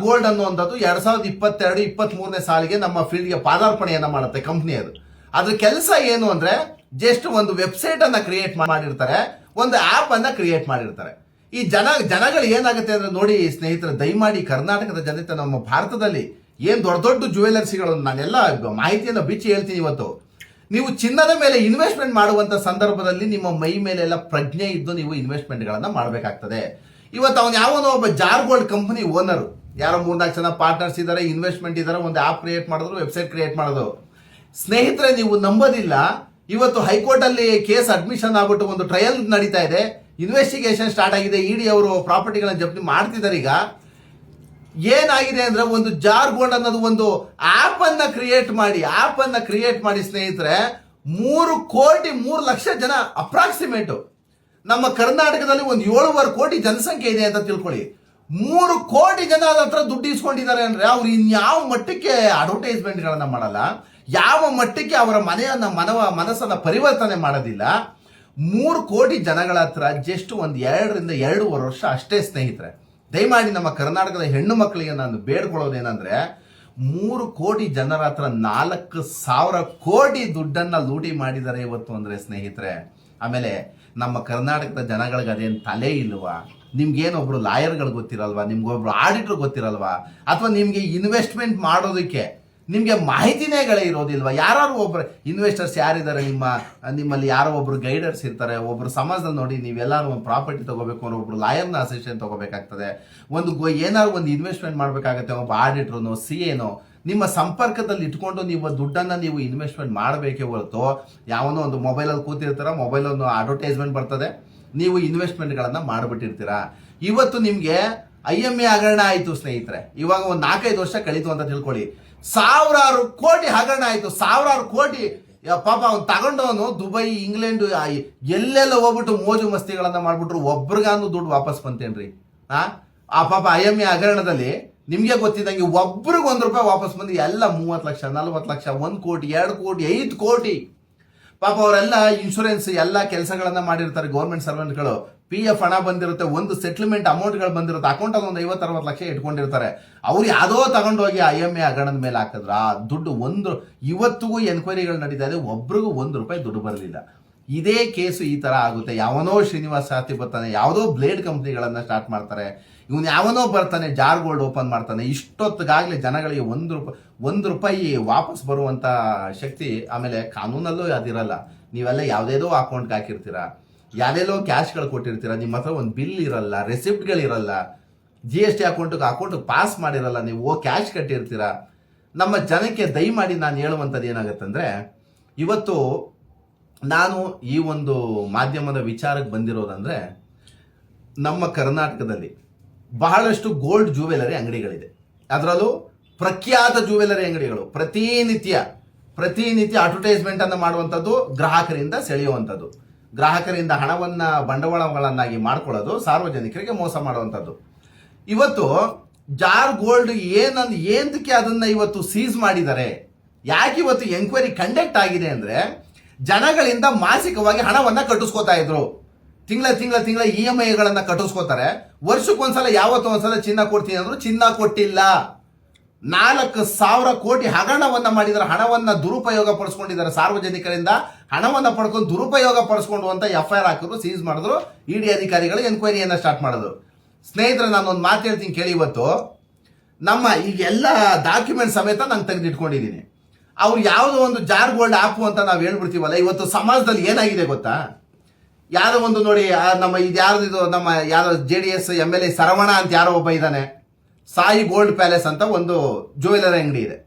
Gold ಅನ್ನುವಂಥದ್ದು 2022-23ನೇ ಸಾಲಿಗೆ ನಮ್ಮ ಫೀಲ್ಡ್ಗೆ ಪಾದಾರ್ಪಣೆಯನ್ನ ಮಾಡುತ್ತೆ ಕಂಪ್ನಿ. ಅದ್ರ ಕೆಲಸ ಏನು ಅಂದ್ರೆ ಜಸ್ಟ್ ಒಂದು ವೆಬ್ಸೈಟ್ ಅನ್ನ ಕ್ರಿಯೇಟ್ ಮಾಡಿರ್ತಾರೆ, ಒಂದು ಆಪ್ ಅನ್ನ ಕ್ರಿಯೇಟ್ ಮಾಡಿರ್ತಾರೆ. ಈ ಜನಗಳು ಏನಾಗುತ್ತೆ ಅಂದ್ರೆ ನೋಡಿ ಸ್ನೇಹಿತರೆ, ದಯಮಾಡಿ ಕರ್ನಾಟಕದ ಜನತೆ, ನಮ್ಮ ಭಾರತದಲ್ಲಿ ಏನ್ ದೊಡ್ಡ ದೊಡ್ಡ ಜ್ಯುವೆಲರ್ಸಿಗಳು, ನಾನೆಲ್ಲ ಮಾಹಿತಿಯನ್ನು ಬಿಚ್ಚಿ ಹೇಳ್ತೀನಿ. ಇವತ್ತು ನೀವು ಚಿನ್ನದ ಮೇಲೆ ಇನ್ವೆಸ್ಟ್ಮೆಂಟ್ ಮಾಡುವಂತ ಸಂದರ್ಭದಲ್ಲಿ ನಿಮ್ಮ ಮೈ ಮೇಲೆಲ್ಲ ಪ್ರಜ್ಞೆ ಇದ್ದು ನೀವು ಇನ್ವೆಸ್ಟ್ಮೆಂಟ್ಗಳನ್ನ ಮಾಡಬೇಕಾಗ್ತದೆ. ಇವತ್ತು ಅವನು ಯಾವನೋ ಒಬ್ಬ ಜಾರ್ ಗೋಲ್ಡ್ ಕಂಪನಿ ಓನರು, ಯಾರೋ 3-4 ಜನ ಪಾರ್ಟ್ನರ್ಸ್ ಇದ್ದಾರೆ, ಇನ್ವೆಸ್ಟ್ಮೆಂಟ್ ಇದ್ದಾರೆ, ಒಂದು ಆಪ್ ಕ್ರಿಯೇಟ್ ಮಾಡಿದ್ರು, ವೆಬ್ಸೈಟ್ ಕ್ರಿಯೇಟ್ ಮಾಡೋದು. ಸ್ನೇಹಿತರೆ, ನೀವು ನಂಬೋದಿಲ್ಲ, ಇವತ್ತು ಹೈಕೋರ್ಟ್ ಅಲ್ಲಿ ಕೇಸ್ ಅಡ್ಮಿಷನ್ ಆಗ್ಬಿಟ್ಟು ಒಂದು ಟ್ರಯಲ್ ನಡೀತಾ ಇದೆ, ಇನ್ವೆಸ್ಟಿಗೇಷನ್ ಸ್ಟಾರ್ಟ್ ಆಗಿದೆ, ಇಡಿ ಅವರು ಪ್ರಾಪರ್ಟಿಗಳನ್ನ ಜಪ್ತಿ ಮಾಡ್ತಿದ್ದಾರೆ. ಈಗ ಏನಾಗಿದೆ ಅಂದ್ರೆ ಒಂದು ಜಾರ್ ಗೋಲ್ಡ್ ಅನ್ನೋದು ಒಂದು ಆಪ್ ಅನ್ನ ಕ್ರಿಯೇಟ್ ಮಾಡಿ ಸ್ನೇಹಿತರೆ, 3,03,00,000 ಜನ ಅಪ್ರಾಕ್ಸಿಮೇಟ್ ನಮ್ಮ ಕರ್ನಾಟಕದಲ್ಲಿ ಒಂದು 7.5 ಕೋಟಿ ಜನಸಂಖ್ಯೆ ಇದೆ ಅಂತ ತಿಳ್ಕೊಳ್ಳಿ. 3 ಕೋಟಿ ಜನ ಹತ್ರ ದುಡ್ಡು ಇಸ್ಕೊಂಡಿದ್ದಾರೆ ಅಂದ್ರೆ ಅವ್ರು ಇನ್ಯಾವ ಮಟ್ಟಕ್ಕೆ ಅಡ್ವರ್ಟೈಸ್ಮೆಂಟ್ ಗಳನ್ನ ಮಾಡಲ್ಲ, ಯಾವ ಮಟ್ಟಕ್ಕೆ ಅವರ ಮನಸ್ಸನ್ನ ಪರಿವರ್ತನೆ ಮಾಡೋದಿಲ್ಲ. 3 ಕೋಟಿ ಜನಗಳ ಹತ್ರ ಜಸ್ಟ್ ಒಂದು 2-2.5 ವರ್ಷ ಅಷ್ಟೇ ಸ್ನೇಹಿತರೆ. ದಯಮಾಡಿ ನಮ್ಮ ಕರ್ನಾಟಕದ ಹೆಣ್ಣು ಮಕ್ಕಳಿಗೆ ನಾನು ಬೇಡ್ಕೊಳ್ಳೋದೇನಂದ್ರೆ, 3 ಕೋಟಿ ಜನರ ಹತ್ರ 4,000 ಕೋಟಿ ದುಡ್ಡನ್ನ ಲೂಟಿ ಮಾಡಿದ್ದಾರೆ ಇವತ್ತು ಅಂದ್ರೆ ಸ್ನೇಹಿತರೆ. ಆಮೇಲೆ ನಮ್ಮ ಕರ್ನಾಟಕದ ಜನಗಳಿಗೆ ಅದೇನು ತಲೆ ಇಲ್ವಾ? ನಿಮ್ಗೇನೊಬ್ರು ಲಾಯರ್ಗಳು ಗೊತ್ತಿರಲ್ವಾ? ನಿಮ್ಗೊಬ್ರು ಆಡಿಟರ್ ಗೊತ್ತಿರಲ್ವಾ? ಅಥವಾ ನಿಮ್ಗೆ ಇನ್ವೆಸ್ಟ್ಮೆಂಟ್ ಮಾಡೋದಕ್ಕೆ ನಿಮ್ಗೆ ಮಾಹಿತಿನೇಗಳೇ ಇರೋದಿಲ್ವಾ? ಯಾರು ಒಬ್ರು ಇನ್ವೆಸ್ಟರ್ಸ್ ಯಾರಿದ್ದಾರೆ ನಿಮ್ಮಲ್ಲಿ ಯಾರೋ ಒಬ್ರು ಗೈಡರ್ಸ್ ಇರ್ತಾರೆ. ಒಬ್ರು ಸಮಾಜದಲ್ಲಿ ನೋಡಿ, ನೀವೆಲ್ಲರೂ ಒಂದು ಪ್ರಾಪರ್ಟಿ ತಗೋಬೇಕು ಅಂದ್ರೆ ಒಬ್ರು ಲಾಯರ್ನ ಅಸಿಸ್ಟೆಂಟ್ ತಗೋಬೇಕಾಗ್ತದೆ. ಏನಾದ್ರು ಒಂದು ಇನ್ವೆಸ್ಟ್ಮೆಂಟ್ ಮಾಡ್ಬೇಕಾಗತ್ತೆ, ಒಬ್ಬ ಆಡಿಟರ್ನೋ CAನೋ ನಿಮ್ಮ ಸಂಪರ್ಕದಲ್ಲಿ ಇಟ್ಕೊಂಡು ನೀವು ದುಡ್ಡನ್ನ ನೀವು ಇನ್ವೆಸ್ಟ್ಮೆಂಟ್ ಮಾಡಬೇಕೇ ಹೊರತು, ಯಾವನೋ ಒಂದು ಮೊಬೈಲಲ್ಲಿ ಕೂತಿರ್ತಾರ, ಮೊಬೈಲನ್ನು ಅಡ್ವರ್ಟೈಸ್ಮೆಂಟ್ ಬರ್ತದೆ, ನೀವು ಇನ್ವೆಸ್ಟ್ಮೆಂಟ್ಗಳನ್ನ ಮಾಡಿಬಿಟ್ಟಿರ್ತೀರಾ. ಇವತ್ತು ನಿಮ್ಗೆ IMA ಹಗರಣ ಆಯಿತು ಸ್ನೇಹಿತರೆ. ಇವಾಗ ಒಂದು 4-5 ವರ್ಷ ಕಳೀತು ಅಂತ ತಿಳ್ಕೊಳ್ಳಿ. 1,000 ಕೋಟಿ ಹಗರಣ ಆಯಿತು. 1,000 ಕೋಟಿ ಪಾಪ ಅವ್ನು ತಗೊಂಡವನು ದುಬೈ, ಇಂಗ್ಲೆಂಡ್ ಎಲ್ಲೆಲ್ಲ ಹೋಗ್ಬಿಟ್ಟು ಮೋಜು ಮಸ್ತಿಗಳನ್ನ ಮಾಡ್ಬಿಟ್ರು. ಒಬ್ರಿಗಾನು ದುಡ್ಡು ವಾಪಸ್ ಬಂತೇನ್ರಿ? ಆ ಪಾಪ IMA ಹಗರಣದಲ್ಲಿ ನಿಮ್ಗೆ ಗೊತ್ತಿದ್ದಂಗೆ ಒಬ್ರಿಗೆ ₹1 ವಾಪಸ್ ಬಂದು ಎಲ್ಲ 30 ಲಕ್ಷ, 40 ಲಕ್ಷ, 1 ಕೋಟಿ, 2 ಕೋಟಿ, 5 ಕೋಟಿ. ಪಾಪ ಅವರೆಲ್ಲ ಇನ್ಶೂರೆನ್ಸ್ ಎಲ್ಲ ಕೆಲಸಗಳನ್ನ ಮಾಡಿರ್ತಾರೆ. ಗೌರ್ಮೆಂಟ್ ಸರ್ವೆಂಟ್ಗಳು PF ಹಣ ಬಂದಿರುತ್ತೆ, ಒಂದು ಸೆಟ್ಲ್ಮೆಂಟ್ ಅಮೌಂಟ್ಗಳು ಬಂದಿರುತ್ತೆ, ಅಕೌಂಟಲ್ಲಿ ಒಂದು 50-60 ಲಕ್ಷ ಇಟ್ಕೊಂಡಿರ್ತಾರೆ. ಅವ್ರು ಯಾವುದೋ ತಗೊಂಡೋಗಿ IMA ಹಗರಣದ ಮೇಲೆ ಹಾಕಿದ್ರ ಆ ದುಡ್ಡು ಇವತ್ತಿಗೂ ಎನ್ಕ್ವೈರಿಗಳು ನಡೀತಾ ಇದೆ, ಒಬ್ರಿಗೂ ₹1 ದುಡ್ಡು ಬರಲಿಲ್ಲ. ಇದೇ ಕೇಸು ಈ ತರ ಆಗುತ್ತೆ. ಯಾವನೋ ಶ್ರೀನಿವಾಸ್ ಶಾಸ್ತ್ರಿ ಬರ್ತಾನೆ, ಯಾವುದೋ ಬ್ಲೇಡ್ ಕಂಪ್ನಿಗಳನ್ನ ಸ್ಟಾರ್ಟ್ ಮಾಡ್ತಾರೆ, ಇವನು ಯಾವನೋ ಬರ್ತಾನೆ ಜಾರ್ ಗೋಲ್ಡ್ ಓಪನ್ ಮಾಡ್ತಾನೆ. ಇಷ್ಟೊತ್ತಿಗಾಗ್ಲೇ ಜನಗಳಿಗೆ ₹1 ವಾಪಸ್ ಬರುವಂತ ಶಕ್ತಿ ಆಮೇಲೆ ಕಾನೂನಲ್ಲೂ ಅದಿರಲ್ಲ. ನೀವೆಲ್ಲ ಯಾವುದೇದೋ ಅಕೌಂಟ್ಗೆ ಹಾಕಿರ್ತೀರಾ, ಯಾವ್ದೆಲ್ಲೋ ಕ್ಯಾಶ್ಗಳು ಕೊಟ್ಟಿರ್ತೀರಾ, ನಿಮ್ಮ ಹತ್ರ ಒಂದು ಬಿಲ್ ಇರಲ್ಲ, ರೆಸಿಪ್ಟ್ಗಳಿರಲ್ಲ, GST ಅಕೌಂಟ್ ಪಾಸ್ ಮಾಡಿರಲ್ಲ, ನೀವು ಕ್ಯಾಶ್ ಕಟ್ಟಿರ್ತೀರಾ. ನಮ್ಮ ಜನಕ್ಕೆ ದಯಮಾಡಿ ನಾನು ಹೇಳುವಂಥದ್ದು ಏನಾಗುತ್ತಂದ್ರೆ, ಇವತ್ತು ನಾನು ಈ ಒಂದು ಮಾಧ್ಯಮದ ವಿಚಾರಕ್ಕೆ ಬಂದಿರೋದಂದ್ರೆ, ನಮ್ಮ ಕರ್ನಾಟಕದಲ್ಲಿ ಬಹಳಷ್ಟು ಗೋಲ್ಡ್ ಜ್ಯುವೆಲರಿ ಅಂಗಡಿಗಳಿದೆ. ಅದರಲ್ಲೂ ಪ್ರಖ್ಯಾತ ಜ್ಯುವೆಲರಿ ಅಂಗಡಿಗಳು ಪ್ರತಿನಿತ್ಯ ಅಡ್ವರ್ಟೈಸ್ಮೆಂಟ್ ಅನ್ನು ಮಾಡುವಂಥದ್ದು, ಗ್ರಾಹಕರಿಂದ ಸೆಳೆಯುವಂಥದ್ದು, ಗ್ರಾಹಕರಿಂದ ಹಣವನ್ನ ಬಂಡವಾಳಗಳನ್ನಾಗಿ ಮಾಡ್ಕೊಳ್ಳೋದು, ಸಾರ್ವಜನಿಕರಿಗೆ ಮೋಸ ಮಾಡುವಂಥದ್ದು. ಇವತ್ತು ಜಾರ್ ಗೋಲ್ಡ್ ಏನಕ್ಕೆ ಅದನ್ನ ಇವತ್ತು ಸೀಸ್ ಮಾಡಿದ್ದಾರೆ? ಯಾಕೆ ಇವತ್ತು ಎಂಕ್ವೈರಿ ಕಂಡಕ್ಟ್ ಆಗಿದೆ ಅಂದ್ರೆ, ಜನಗಳಿಂದ ಮಾಸಿಕವಾಗಿ ಹಣವನ್ನ ಕಟ್ಟಿಸ್ಕೋತಾ ಇದ್ರು. ತಿಂಗಳ EMIಗಳನ್ನ ಕಟ್ಟಿಸ್ಕೋತಾರೆ. ವರ್ಷಕ್ಕೊಂದ್ಸಲ ಯಾವತ್ತೋ ಒಂದ್ಸಲ ಚಿನ್ನ ಕೊಡ್ತೀನಿ ಅಂದ್ರು, ಚಿನ್ನ ಕೊಟ್ಟಿಲ್ಲ. 4,000 ಕೋಟಿ ಹಗರಣವನ್ನ ಮಾಡಿದ್ದಾರೆ. ಹಣವನ್ನ ದುರುಪಯೋಗ ಪಡಿಸ್ಕೊಂಡಿದ್ದಾರೆ. ಸಾರ್ವಜನಿಕರಿಂದ ಹಣವನ್ನ ಪಡ್ಕೊಂಡು ದುರುಪಯೋಗ ಪಡಿಸ್ಕೊಂಡು ಅಂತ FIR ಹಾಕಿದ್ರು, ಸೀಸ್ ಮಾಡಿದ್ರು. ED ಅಧಿಕಾರಿಗಳು ಎನ್ಕ್ವೈರಿಯನ್ನ ಸ್ಟಾರ್ಟ್ ಮಾಡಿದ್ರು. ಸ್ನೇಹಿತರೆ, ನಾನು ಒಂದು ಮಾತು ಹೇಳ್ತೀನಿ ಕೇಳಿ. ಇವತ್ತು ನಮ್ಮ ಈಗ ಎಲ್ಲ ಡಾಕ್ಯುಮೆಂಟ್ ಸಮೇತ ನಾನು ತೆಗೆದಿಟ್ಕೊಂಡಿದ್ದೀನಿ. ಅವ್ರು ಯಾವುದೋ ಒಂದು ಜಾರ್ ಗೋಲ್ಡ್ ಆಪ್ ಅಂತ ನಾವು ಹೇಳ್ಬಿಡ್ತೀವಲ್ಲ, ಇವತ್ತು ಸಮಾಜದಲ್ಲಿ ಏನಾಗಿದೆ ಗೊತ್ತಾ? ಯಾರೋ ಒಂದು ನೋಡಿ, ನಮ್ಮ ನಮ್ಮ ಯಾರೋ JDS MLA ಸರವಣ ಅಂತ ಯಾರೋ ಒಬ್ಬ ಇದ್ದಾನೆ. ಸಾಯಿ ಗೋಲ್ಡ್ ಪ್ಯಾಲೇಸ್ ಅಂತ ಒಂದು ಜ್ಯುವೆಲರಿ ಅಂಗಡಿ ಇದೆ.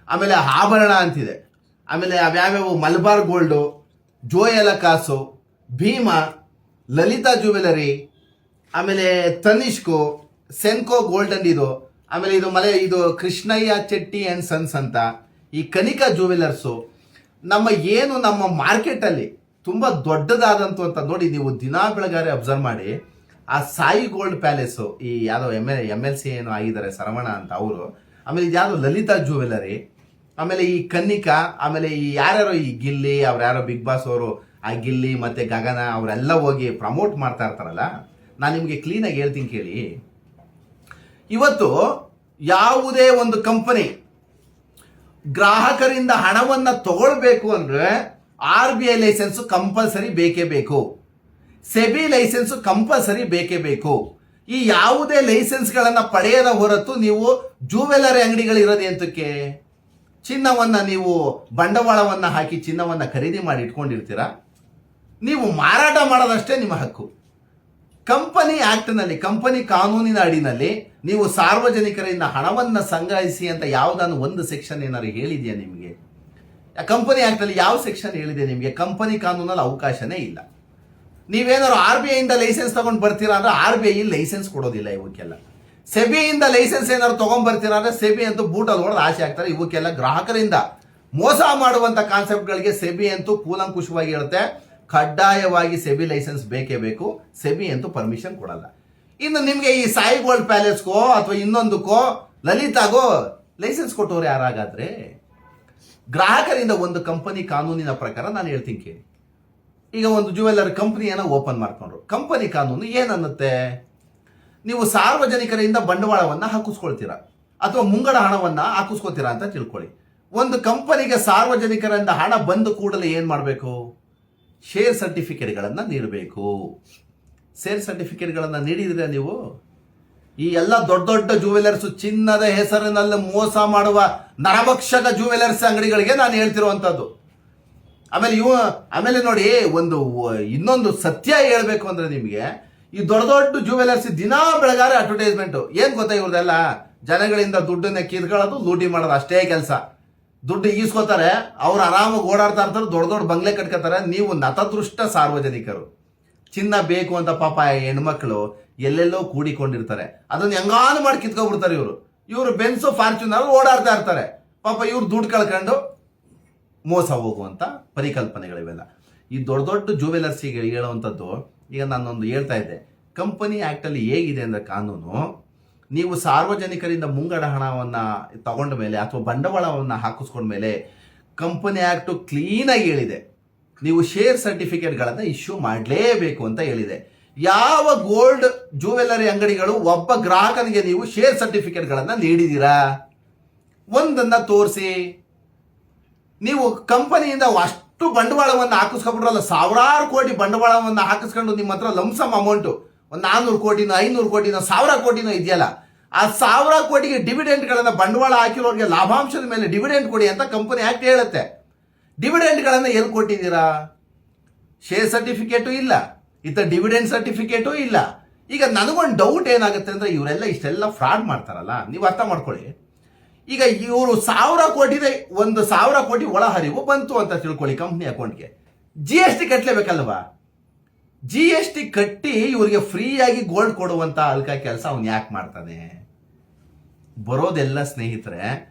ಆಮೇಲೆ ಆಭರಣ ಅಂತಿದೆ. ಆಮೇಲೆ ಅವ್ಯಾವ್ಯಾವ ಮಲಬಾರ್ ಗೋಲ್ಡು, ಜೋಯಲಕಾಸು, ಭೀಮಾ, ಲಲಿತಾ ಜ್ಯುವೆಲರಿ, ಆಮೇಲೆ ತನಿಷ್ಕು, ಸೆನ್ಕೋ ಗೋಲ್ಡ್ ಅಂಡ್ ಇದು, ಆಮೇಲೆ ಇದು ಕೃಷ್ಣಯ್ಯ ಚೆಟ್ಟಿ ಅಂಡ್ ಸನ್ಸ್ ಅಂತ, ಈ ಕನಿಕಾ ಜ್ಯುವೆಲರ್ಸು. ನಮ್ಮ ಮಾರ್ಕೆಟಲ್ಲಿ ತುಂಬ ದೊಡ್ಡದಾದಂಥ ಅಂತ ನೋಡಿ, ನೀವು ದಿನಾ ಬೆಳಗಾರೆ ಅಬ್ಸರ್ವ್ ಮಾಡಿ. ಆ ಸಾಯಿ ಗೋಲ್ಡ್ ಪ್ಯಾಲೇಸು, ಈ ಯಾವುದೋ MLC ಏನೋ ಆಗಿದ್ದಾರೆ ಸರವಣ ಅಂತ ಅವರು, ಆಮೇಲೆ ಇದು ಯಾವುದೋ ಲಲಿತಾ ಜ್ಯುವೆಲರಿ, ಆಮೇಲೆ ಈ ಕನ್ನಿಕಾ, ಆಮೇಲೆ ಈ ಯಾರ್ಯಾರೋ ಈ ಗಿಲ್ಲಿ ಅವ್ರು ಯಾರೋ ಬಿಗ್ ಬಾಸ್ ಅವರು, ಆ ಗಿಲ್ಲಿ ಮತ್ತೆ ಗಗನ ಅವರೆಲ್ಲ ಹೋಗಿ ಪ್ರಮೋಟ್ ಮಾಡ್ತಾ ಇರ್ತಾರಲ್ಲ. ನಾನು ನಿಮಗೆ ಕ್ಲೀನಾಗಿ ಹೇಳ್ತೀನಿ ಕೇಳಿ. ಇವತ್ತು ಯಾವುದೇ ಒಂದು ಕಂಪನಿ ಗ್ರಾಹಕರಿಂದ ಹಣವನ್ನ ತಗೊಳ್ಬೇಕು ಅಂದ್ರೆ RBI ಲೈಸೆನ್ಸ್ ಕಂಪಲ್ಸರಿ ಬೇಕೇ ಬೇಕು, ಸೆಬಿ ಲೈಸೆನ್ಸ್ ಕಂಪಲ್ಸರಿ ಬೇಕೇ ಬೇಕು. ಈ ಯಾವುದೇ ಲೈಸೆನ್ಸ್ಗಳನ್ನ ಪಡೆಯದ ಹೊರತು ನೀವು ಜುವೆಲರಿ ಅಂಗಡಿಗಳಿರೋದು ಎಂತಕ್ಕೆ? ಚಿನ್ನವನ್ನ ನೀವು ಬಂಡವಾಳವನ್ನ ಹಾಕಿ ಚಿನ್ನವನ್ನ ಖರೀದಿ ಮಾಡಿ ಇಟ್ಕೊಂಡಿರ್ತೀರಾ? ನೀವು ಮಾರಾಟ ಮಾಡೋದಷ್ಟೇ ನಿಮ್ಮ ಹಕ್ಕು. ಕಂಪನಿ ಆಕ್ಟ್ನಲ್ಲಿ, ಕಂಪನಿ ಕಾನೂನಿನ ಅಡಿನಲ್ಲಿ ನೀವು ಸಾರ್ವಜನಿಕರಿಂದ ಹಣವನ್ನ ಸಂಗ್ರಹಿಸಿ ಅಂತ ಯಾವುದಾದ್ರು ಒಂದು ಸೆಕ್ಷನ್ ಏನಾದ್ರು ಹೇಳಿದೆಯಾ ನಿಮಗೆ? ಕಂಪನಿ ಆಕ್ಟಲ್ಲಿ ಯಾವ ಸೆಕ್ಷನ್ ಹೇಳಿದೆ ನಿಮಗೆ? ಕಂಪನಿ ಕಾನೂನಲ್ಲಿ ಅವಕಾಶನೇ ಇಲ್ಲ. ನೀವೇನಾದ್ರು RBI ಇಂದ ಲೈಸೆನ್ಸ್ ತಗೊಂಡು ಬರ್ತೀರಾ ಅಂದ್ರೆ RBI ಲೈಸೆನ್ಸ್ ಕೊಡೋದಿಲ್ಲ ಇವಕ್ಕೆಲ್ಲ. ಸೆಬಿಯಿಂದ ಲೈಸೆನ್ಸ್ ಏನಾದ್ರು ತಗೊಂಡ್ ಬರ್ತೀರಾ ಅಂದ್ರೆ ಸೆಬಿ ಅಂತೂ ಬೂಟಲ್ಲಿ ಹೊಡೆದು ಆಸೆ ಆಗ್ತಾರೆ. ಇವಕ್ಕೆಲ್ಲ ಗ್ರಾಹಕರಿಂದ ಮೋಸ ಮಾಡುವಂತ ಕಾನ್ಸೆಪ್ಟ್ಗಳಿಗೆ ಸೆಬಿ ಅಂತೂ ಕೂಲಂಕುಷವಾಗಿ ಹೇಳುತ್ತೆ, ಕಡ್ಡಾಯವಾಗಿ ಸೆಬಿ ಲೈಸೆನ್ಸ್ ಬೇಕೇ ಬೇಕು, ಸೆಬಿ ಅಂತೂ ಪರ್ಮಿಷನ್ ಕೊಡಲ್ಲ. ಇನ್ನು ನಿಮಗೆ ಈ ಸಾಯಿ ಗೋಲ್ಡ್ ಪ್ಯಾಲೇಸ್ಗೋ ಅಥವಾ ಇನ್ನೊಂದಕ್ಕೋ ಲಲಿತಾಗೋ ಲೈಸೆನ್ಸ್ ಕೊಟ್ಟವ್ರು ಯಾರಾಗಾದ್ರೆ? ಗ್ರಾಹಕರಿಂದ ಒಂದು ಕಂಪನಿ ಕಾನೂನಿನ ಪ್ರಕಾರ ನಾನು ಹೇಳ್ತೀನಿ ಕೇಳಿ. ಈಗ ಒಂದು ಜುವೆಲ್ಲರಿ ಕಂಪನಿಯನ್ನು ಓಪನ್ ಮಾಡ್ಕೊಂಡ್ರು, ಕಂಪನಿ ಕಾನೂನು ಏನನ್ನುತ್ತೆ? ನೀವು ಸಾರ್ವಜನಿಕರಿಂದ ಬಂಡವಾಳವನ್ನು ಹಾಕಿಸ್ಕೊಳ್ತೀರಾ ಅಥವಾ ಮುಂಗಡ ಹಣವನ್ನು ಹಾಕಿಸ್ಕೊತೀರಾ ಅಂತ ತಿಳ್ಕೊಳ್ಳಿ. ಒಂದು ಕಂಪನಿಗೆ ಸಾರ್ವಜನಿಕರಿಂದ ಹಣ ಬಂದ ಕೂಡಲೇ ಏನು ಮಾಡಬೇಕು? ಶೇರ್ ಸರ್ಟಿಫಿಕೇಟ್ಗಳನ್ನು ನೀಡಬೇಕು. ಶೇರ್ ಸರ್ಟಿಫಿಕೇಟ್ಗಳನ್ನು ನೀಡಿದ್ರೆ ನೀವು ಈ ಎಲ್ಲ ದೊಡ್ಡ ದೊಡ್ಡ ಜುವೆಲರ್ಸ್, ಚಿನ್ನದ ಹೆಸರಿನಲ್ಲಿ ಮೋಸ ಮಾಡುವ ನರಭಕ್ಷಕ ಜುವೆಲರ್ಸ್ ಅಂಗಡಿಗಳಿಗೆ ನಾನು ಹೇಳ್ತಿರುವಂಥದ್ದು. ಆಮೇಲೆ ನೋಡಿ, ಇನ್ನೊಂದು ಸತ್ಯ ಹೇಳ್ಬೇಕು ಅಂದ್ರೆ ನಿಮಗೆ, ಈ ದೊಡ್ಡ ದೊಡ್ಡ ಜುವೆಲರ್ಸ್ ದಿನಾ ಬೆಳಗಾರೆ ಅಡ್ವರ್ಟೈಸ್ಮೆಂಟ್. ಏನ್ ಗೊತ್ತಾ ಇವ್ರದೆಲ್ಲ? ಜನಗಳಿಂದ ದುಡ್ಡನ್ನ ಕಿತ್ಕೊಳ್ಳೋದು, ಲೂಟಿ ಮಾಡೋದು, ಅಷ್ಟೇ ಕೆಲಸ. ದುಡ್ಡು ಈಸ್ಕೋತಾರೆ, ಅವ್ರು ಆರಾಮಾಗಿ ಓಡಾಡ್ತಾ ಇರ್ತಾರೆ, ದೊಡ್ಡ ದೊಡ್ಡ ಬಂಗ್ಲೆ ಕಟ್ಕೋತಾರೆ. ನೀವು ನತದೃಷ್ಟ ಸಾರ್ವಜನಿಕರು, ಚಿನ್ನ ಬೇಕು ಅಂತ ಪಾಪ ಹೆಣ್ಮಕ್ಳು ಎಲ್ಲೆಲ್ಲೋ ಕೂಡಿಕೊಂಡಿರ್ತಾರೆ, ಅದನ್ನ ಹೆಂಗಾನು ಮಾಡಿ ಕಿತ್ಕೊಬಿಡ್ತಾರೆ ಇವರು ಬೆನ್ಸು ಫಾರ್ಚುನರ್ ಓಡಾಡ್ತಾ ಇರ್ತಾರೆ. ಪಾಪ ಇವ್ರು ದುಡ್ಡು ಕಳ್ಕೊಂಡು ಮೋಸ ಹೋಗುವಂತ ಪರಿಕಲ್ಪನೆಗಳಿವೆಲ್ಲ. ಈ ದೊಡ್ಡ ದೊಡ್ಡ ಜುವೆಲರ್ಸಿಗೆ ಹೇಳುವಂಥದ್ದು, ಈಗ ನಾನೊಂದು ಹೇಳ್ತಾ ಇದ್ದೆ, ಕಂಪನಿ ಆ್ಯಕ್ಟಲ್ಲಿ ಹೇಗಿದೆ ಅಂದರೆ ಕಾನೂನು, ನೀವು ಸಾರ್ವಜನಿಕರಿಂದ ಮುಂಗಡ ಹಣವನ್ನು ತಗೊಂಡ ಮೇಲೆ ಅಥವಾ ಬಂಡವಾಳವನ್ನು ಹಾಕಿಸ್ಕೊಂಡ್ಮೇಲೆ ಕಂಪನಿ ಆ್ಯಕ್ಟು ಕ್ಲೀನಾಗಿ ಹೇಳಿದೆ, ನೀವು ಶೇರ್ ಸರ್ಟಿಫಿಕೇಟ್ಗಳನ್ನು ಇಶ್ಯೂ ಮಾಡಲೇಬೇಕು ಅಂತ ಹೇಳಿದೆ. ಯಾವ ಗೋಲ್ಡ್ ಜುವೆಲ್ಲರಿ ಅಂಗಡಿಗಳು ಒಬ್ಬ ಗ್ರಾಹಕನಿಗೆ ನೀವು ಶೇರ್ ಸರ್ಟಿಫಿಕೇಟ್ಗಳನ್ನು ನೀಡಿದ್ದೀರಾ? ಒಂದನ್ನು ತೋರಿಸಿ. ನೀವು ಕಂಪನಿಯಿಂದ ಅಷ್ಟು ಬಂಡವಾಳವನ್ನು ಹಾಕಿಸ್ಕೊಂಡ್ಬಿಟ್ರಲ್ಲ, ಸಾವಿರಾರು ಕೋಟಿ ಬಂಡವಾಳವನ್ನು ಹಾಕಿಸ್ಕೊಂಡು ನಿಮ್ಮ ಹತ್ರ ಲಂಸಮ್ ಅಮೌಂಟು ಒಂದು 400 ಕೋಟಿನೋ 500 ಕೋಟಿನೋ 1000 ಕೋಟಿನೋ ಇದೆಯಲ್ಲ, ಆ 1000 ಕೋಟಿಗೆ ಡಿವಿಡೆಂಟ್ಗಳನ್ನು ಬಂಡವಾಳ ಹಾಕಿರೋರಿಗೆ ಲಾಭಾಂಶದ ಮೇಲೆ ಡಿವಿಡೆಂಟ್ ಕೊಡಿ ಅಂತ ಕಂಪನಿ ಆಕ್ಟ್ ಹೇಳುತ್ತೆ. ಡಿವಿಡೆಂಟ್ಗಳನ್ನು ಎಲ್ಲಿ ಕೊಟ್ಟಿದ್ದೀರಾ? ಶೇರ್ ಸರ್ಟಿಫಿಕೇಟು ಇಲ್ಲ, ಡಿವಿಡೆಂಟ್ ಸರ್ಟಿಫಿಕೇಟು ಇಲ್ಲ. ಈಗ ನನಗೊಂದು ಡೌಟ್ ಏನಾಗುತ್ತೆ ಅಂದರೆ, ಇವರೆಲ್ಲ ಇಷ್ಟೆಲ್ಲ ಫ್ರಾಡ್ ಮಾಡ್ತಾರಲ್ಲ, ನೀವು ಅರ್ಥ ಮಾಡ್ಕೊಳ್ಳಿ. ಈಗ ಇವರು 1000 ಕೋಟಿದೆ, 1000 ಕೋಟಿ ಒಳಹರಿವು ಬಂತು ಅಂತ ತಿಳ್ಕೊಳ್ಳಿ ಕಂಪ್ನಿ ಅಕೌಂಟ್ಗೆ. GST ಕಟ್ಟಲೇಬೇಕಲ್ವಾ? GST ಕಟ್ಟಿ ಇವರಿಗೆ ಫ್ರೀಯಾಗಿ ಗೋಲ್ಡ್ ಕೊಡುವಂತ ಅಲ್ಕ ಕೆಲಸ ಅವ್ನು ಯಾಕೆ ಮಾಡ್ತಾನೆ? ಬರೋದೆಲ್ಲ ಸ್ನೇಹಿತರೆ,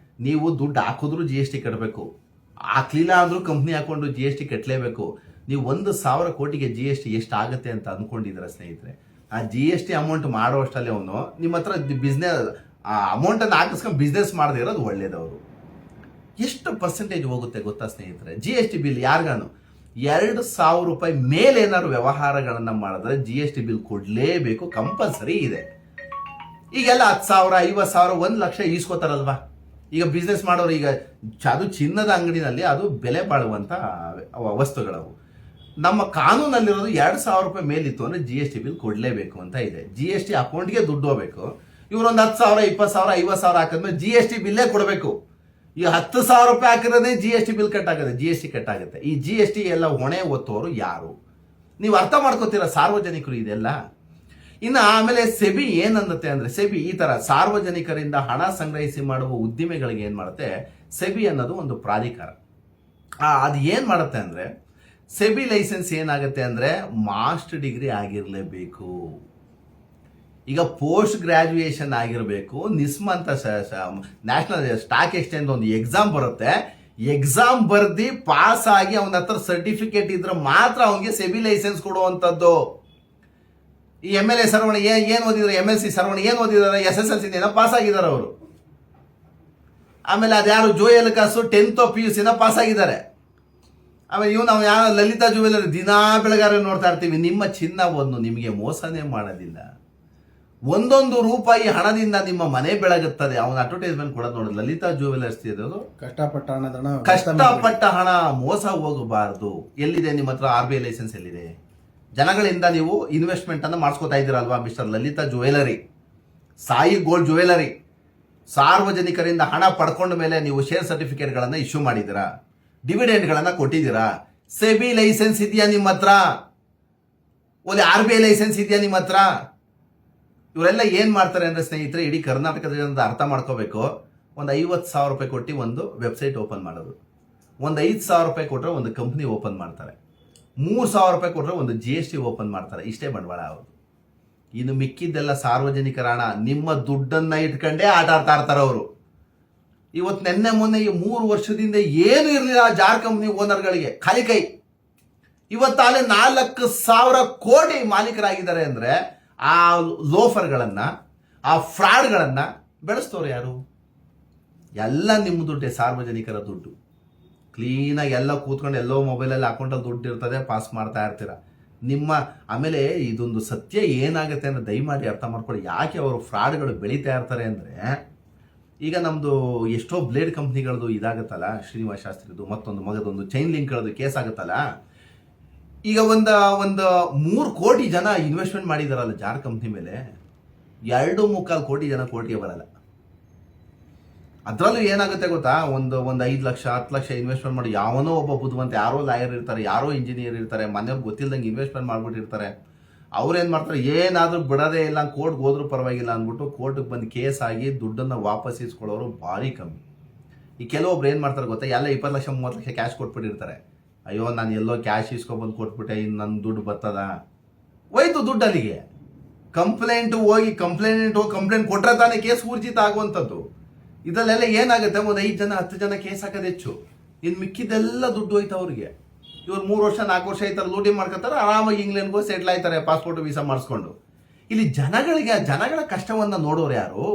ನೀವು ದುಡ್ಡು ಹಾಕಿದ್ರು GST ಕಟ್ಟಬೇಕು, ಹಾಕ್ಲಿಲ್ಲ ಅಂದ್ರೂ ಕಂಪ್ನಿ ಹಾಕೊಂಡು GST ಕಟ್ಟಲೇಬೇಕು. ನೀವು 1000 ಕೋಟಿಗೆ GST ಎಷ್ಟು ಆಗುತ್ತೆ ಅಂತ ಅಂದ್ಕೊಂಡಿದ್ದೀರಾ ಸ್ನೇಹಿತರೆ? ಆ GST ಅಮೌಂಟ್ ಮಾಡೋಷ್ಟರಲ್ಲಿ ಅವನು ನಿಮ್ಮ ಹತ್ರ ಬಿಸ್ನೆಸ್ ಆ ಅಮೌಂಟನ್ನು ಹಾಕಿಸ್ಕೊಂಡು ಬಿಸ್ನೆಸ್ ಮಾಡದೇ ಇರೋದು ಒಳ್ಳೇದವರು. ಎಷ್ಟು ಪರ್ಸೆಂಟೇಜ್ ಹೋಗುತ್ತೆ ಗೊತ್ತಾ ಸ್ನೇಹಿತರೆ? GST ಬಿಲ್ ಯಾರಿಗಾನು 2000 ರೂಪಾಯಿ ಮೇಲೆ ಏನಾದ್ರು ವ್ಯವಹಾರಗಳನ್ನು ಮಾಡಿದ್ರೆ GST ಬಿಲ್ ಕೊಡಲೇಬೇಕು, ಕಂಪಲ್ಸರಿ ಇದೆ. ಈಗೆಲ್ಲ 10,000 50,000 1 ಲಕ್ಷ ಈಸ್ಕೋತಾರಲ್ವಾ? ಈಗ ಬಿಸ್ನೆಸ್ ಮಾಡೋರು, ಈಗ ಅದು ಚಿನ್ನದ ಅಂಗಡಿನಲ್ಲಿ ಅದು ಬೆಲೆ ಬಾಳುವಂಥ ವಸ್ತುಗಳವು. ನಮ್ಮ ಕಾನೂನಲ್ಲಿರೋದು 2,000 ರೂಪಾಯಿ ಮೇಲಿತ್ತು ಅಂದರೆ GST ಬಿಲ್ ಕೊಡಲೇಬೇಕು ಅಂತ ಇದೆ. GST ಅಕೌಂಟ್ಗೆ ದುಡ್ಡು ಹೋಗ್ಬೇಕು. ಇವರೊಂದು 10,000 20,000 50,000 ಹಾಕಿದ್ಮೇಲೆ GST ಬಿಲ್ಲೇ ಕೊಡಬೇಕು. ಈ 10,000 ರೂಪಾಯಿ ಹಾಕಿರೋದೇ GST ಬಿಲ್ ಕಟ್ಟಾಗುತ್ತೆ, GST ಕಟ್ಟಾಗುತ್ತೆ. ಈ GST ಎಲ್ಲ ಹೊಣೆ ಹೊತ್ತವರು ಯಾರು? ನೀವು ಅರ್ಥ ಮಾಡ್ಕೋತೀರಾ ಸಾರ್ವಜನಿಕರು ಇದೆಲ್ಲ? ಇನ್ನು ಆಮೇಲೆ ಸೆಬಿ ಏನನ್ನುತ್ತೆ ಅಂದರೆ, ಸೆಬಿ ಈ ಥರ ಸಾರ್ವಜನಿಕರಿಂದ ಹಣ ಸಂಗ್ರಹಿಸಿ ಮಾಡುವ ಉದ್ದಿಮೆಗಳಿಗೆ ಏನು ಮಾಡುತ್ತೆ, ಸೆಬಿ ಅನ್ನೋದು ಒಂದು ಪ್ರಾಧಿಕಾರ. ಅದು ಏನು ಮಾಡುತ್ತೆ ಅಂದರೆ, ಸೆಬಿ ಲೈಸೆನ್ಸ್ ಏನಾಗುತ್ತೆ ಅಂದರೆ ಮಾಸ್ಟರ್ ಡಿಗ್ರಿ ಆಗಿರಲೇಬೇಕು. ಈಗ ಪೋಸ್ಟ್ ಗ್ರಾಜುಯೇಷನ್ ಆಗಿರಬೇಕು. ನಿಸ್ಮಂತ ನ್ಯಾಷನಲ್ ಸ್ಟಾಕ್ ಎಕ್ಸ್ಚೇಂಜ್ ಒಂದು ಎಕ್ಸಾಮ್ ಬರುತ್ತೆ, ಎಕ್ಸಾಮ್ ಬರ್ದಿ ಪಾಸ್ ಆಗಿ ಅವನ ಹತ್ರ ಸರ್ಟಿಫಿಕೇಟ್ ಇದ್ರೆ ಮಾತ್ರ ಅವನಿಗೆ ಸೆಬಿ ಲೈಸೆನ್ಸ್ ಕೊಡುವಂಥದ್ದು. ಈ MLA ಸರ್ವಣ ಏನು ಓದಿದ್ದಾರೆ, MLC ಸರ್ವಣ ಏನು ಓದಿದ್ದಾರೆ, SSLC ಪಾಸ್ ಆಗಿದ್ದಾರೆ ಅವರು. ಆಮೇಲೆ ಅದ್ಯಾರು ಜೋಯಲ್ ಕಾಸು 10th PUC ಪಾಸ್ ಆಗಿದ್ದಾರೆ. ಆಮೇಲೆ ನಾವು ಯಾವ ಲಲಿತಾ ಜುವೆಲ್ಲರಿ ದಿನಾ ಬೆಳಗಾರೆ ನೋಡ್ತಾ ಇರ್ತೀವಿ. ನಿಮ್ಮ ಚಿನ್ನವನ್ನು ನಿಮಗೆ ಮೋಸನೇ ಮಾಡೋದಿಲ್ಲ. ಒಂದೊಂದು ರೂಪಾಯಿ ಹಣದಿಂದ ನಿಮ್ಮ ಮನೆ ಬೆಳಗುತ್ತದೆ. ಅವನ ಅಡ್ವರ್ಟೈಸ್ಮೆಂಟ್ ಕೊಡೋದು ನೋಡಿ, ಲಲಿತಾ ಜ್ಯುವೆಲರ್ಸ್ ಇರೋದು. ಕಷ್ಟಪಟ್ಟ ಹಣ ಮೋಸ ಹೋಗಬಾರದು. ಎಲ್ಲಿದೆ ನಿಮ್ಮ ಹತ್ರ RBI ಲೈಸೆನ್ಸ್? ಎಲ್ಲಿದೆ? ಜನಗಳಿಂದ ನೀವು ಇನ್ವೆಸ್ಟ್ಮೆಂಟ್ ಅನ್ನು ಮಾಡಿಸ್ಕೊತಾ ಇದ್ದೀರಲ್ವಾ mister Lalitha jewellery, Sai gold jewellery. ಸಾರ್ವಜನಿಕರಿಂದ ಹಣ ಪಡ್ಕೊಂಡ ಮೇಲೆ ನೀವು ಶೇರ್ ಸರ್ಟಿಫಿಕೇಟ್ಗಳನ್ನು ಇಶ್ಯೂ ಮಾಡಿದ್ದೀರಾ, ಡಿವಿಡೆಂಡ್ಗಳನ್ನು ಕೊಟ್ಟಿದ್ದೀರಾ. ಸೆಬಿ ಲೈಸೆನ್ಸ್ ಇದೆಯಾ ನಿಮ್ಮ ಹತ್ರ? ಒಳ್ಳೆ RBI ಲೈಸೆನ್ಸ್ ಇದೆಯಾ ನಿಮ್ಮ ಹತ್ರ? ಇವರೆಲ್ಲ ಏನು ಮಾಡ್ತಾರೆ ಅಂದರೆ ಸ್ನೇಹಿತರೆ, ಇಡೀ ಕರ್ನಾಟಕದ ಜನದ ಅರ್ಥ ಮಾಡ್ಕೋಬೇಕು. ಒಂದು 50,000 ರೂಪಾಯಿ ಕೊಟ್ಟು ಒಂದು ವೆಬ್ಸೈಟ್ ಓಪನ್ ಮಾಡೋದು, ಒಂದು 5,000 ರೂಪಾಯಿ ಕೊಟ್ಟರೆ ಒಂದು ಕಂಪ್ನಿ ಓಪನ್ ಮಾಡ್ತಾರೆ, 3,000 ರೂಪಾಯಿ ಕೊಟ್ಟರೆ ಒಂದು GST ಓಪನ್ ಮಾಡ್ತಾರೆ. ಇಷ್ಟೇ ಬಂಡವಾಳ ಅವರು. ಇನ್ನು ಮಿಕ್ಕಿದ್ದೆಲ್ಲ ಸಾರ್ವಜನಿಕರ ಹಣ, ನಿಮ್ಮ ದುಡ್ಡನ್ನು ಇಟ್ಕೊಂಡೇ ಆಟ ಆಡ್ತಾ ಇರ್ತಾರೆ ಅವರು. ಇವತ್ತು ನೆನ್ನೆ ಮೊನ್ನೆ ಈ 3 ವರ್ಷದಿಂದ ಏನು ಇರಲಿಲ್ಲ ಜಾರ್ ಕಂಪ್ನಿ ಓನರ್ಗಳಿಗೆ, ಖಾಲಿ ಕೈ. ಇವತ್ತಾಲೆ 4,000 ಕೋಟಿ ಮಾಲೀಕರಾಗಿದ್ದಾರೆ ಅಂದರೆ ಆ ಲೋಫರ್ಗಳನ್ನು, ಆ ಫ್ರಾಡ್ಗಳನ್ನು ಬೆಳೆಸ್ತವ್ರು ಯಾರು? ಎಲ್ಲ ನಿಮ್ಮ ದುಡ್ಡೇ, ಸಾರ್ವಜನಿಕರ ದುಡ್ಡು. ಕ್ಲೀನಾಗಿ ಎಲ್ಲ ಕೂತ್ಕೊಂಡು ಎಲ್ಲೋ ಮೊಬೈಲಲ್ಲಿ ಅಕೌಂಟಲ್ಲಿ ದುಡ್ಡು ಇರ್ತದೆ, ಪಾಸ್ ಮಾಡ್ತಾ ಇರ್ತೀರ ನಿಮ್ಮ. ಆಮೇಲೆ ಇದೊಂದು ಸತ್ಯ ಏನಾಗುತ್ತೆ ಅಂದರೆ ದಯಮಾಡಿ ಅರ್ಥ ಮಾಡ್ಕೊಳ್ಳಿ, ಯಾಕೆ ಅವರು ಫ್ರಾಡ್ಗಳು ಬೆಳೀತಾ ಇರ್ತಾರೆ ಅಂದರೆ, ಈಗ ನಮ್ಮದು ಎಷ್ಟೋ ಬ್ಲೇಡ್ ಕಂಪ್ನಿಗಳದ್ದು ಇದಾಗುತ್ತಲ್ಲ, ಶ್ರೀನಿವಾಸ ಶಾಸ್ತ್ರಿದು ಮತ್ತೊಂದು ಮಗದೊಂದು ಚೈನ್ ಲಿಂಕ್ಗಳದ್ದು ಕೇಸ್ ಆಗುತ್ತಲ್ಲ. ಈಗ ಒಂದು 3 ಕೋಟಿ ಜನ ಇನ್ವೆಸ್ಟ್ಮೆಂಟ್ ಮಾಡಿದಾರಲ್ಲ ಜಾರ್ ಕಂಪ್ನಿ ಮೇಲೆ, 2.25 ಕೋಟಿ ಜನ ಕೋರ್ಟ್ಗೆ ಬರಲ್ಲ. ಅದರಲ್ಲೂ ಏನಾಗುತ್ತೆ ಗೊತ್ತಾ, ಒಂದು 5 ಲಕ್ಷ 10 ಲಕ್ಷ ಇನ್ವೆಸ್ಟ್ಮೆಂಟ್ ಮಾಡಿ ಯಾವನೋ ಒಬ್ಬ ಬುದ್ಧಿವಂತ, ಯಾರೋ ಲಾಯರ್ ಇರ್ತಾರೆ, ಯಾರೋ ಇಂಜಿನಿಯರ್ ಇರ್ತಾರೆ, ಮನೆಯವ್ರಿಗೆ ಗೊತ್ತಿಲ್ಲದಂಗೆ ಇನ್ವೆಸ್ಟ್ಮೆಂಟ್ ಮಾಡ್ಬಿಟ್ಟಿರ್ತಾರೆ. ಅವ್ರೇನು ಮಾಡ್ತಾರೆ, ಏನಾದರೂ ಬಿಡೋದೇ ಇಲ್ಲ, ಕೋರ್ಟ್ಗೆ ಹೋದ್ರೂ ಪರವಾಗಿಲ್ಲ ಅಂದ್ಬಿಟ್ಟು ಕೋರ್ಟ್ಗೆ ಬಂದು ಕೇಸ್ ಆಗಿ ದುಡ್ಡನ್ನು ವಾಪಸ್ ಇಸ್ಕೊಳ್ಳೋರು ಭಾರಿ ಕಮ್ಮಿ. ಈ ಕೆಲವೊಬ್ರು ಏನು ಮಾಡ್ತಾರೆ ಗೊತ್ತಾ, ಎಲ್ಲ 20 ಲಕ್ಷ 30 ಲಕ್ಷ ಕ್ಯಾಶ್ ಕೊಟ್ಬಿಟ್ಟಿರ್ತಾರೆ. ಅಯ್ಯೋ ನಾನು ಎಲ್ಲೋ ಕ್ಯಾಶ್ ಇಸ್ಕೊಬಂದು ಕೊಟ್ಬಿಟ್ಟೆ, ಇನ್ನು ನನ್ನ ದುಡ್ಡು ಬರ್ತದ, ಹೋಯ್ತು ದುಡ್ಡು ಅಲ್ಲಿಗೆ. ಕಂಪ್ಲೇಂಟ್ ಕೊಟ್ಟರೆ ತಾನೇ ಕೇಸ್ ಊರ್ಜಿತ ಆಗುವಂಥದ್ದು. ಇದರಲ್ಲೆಲ್ಲ ಏನಾಗುತ್ತೆ, ಒಂದು 5 ಜನ 10 ಜನ ಕೇಸ್ ಹಾಕೋದು ಹೆಚ್ಚು, ಇನ್ನು ಮಿಕ್ಕಿದೆಲ್ಲ ದುಡ್ಡು ಹೋಯ್ತು ಅವ್ರಿಗೆ. ಇವ್ರು 3 ವರ್ಷ 4 ವರ್ಷ ಈ ಥರ ಲೂಟಿ ಮಾಡ್ಕೊತಾರೆ, ಆರಾಮಾಗಿ ಇಂಗ್ಲೆಂಡ್ಗೂ ಸೆಟ್ಲ್ ಆಯ್ತಾರೆ, ಪಾಸ್ಪೋರ್ಟ್ ವೀಸಾ ಮಾಡಿಸ್ಕೊಂಡು. ಇಲ್ಲಿ ಜನಗಳ ಕಷ್ಟವನ್ನು ನೋಡೋರು ಯಾರು?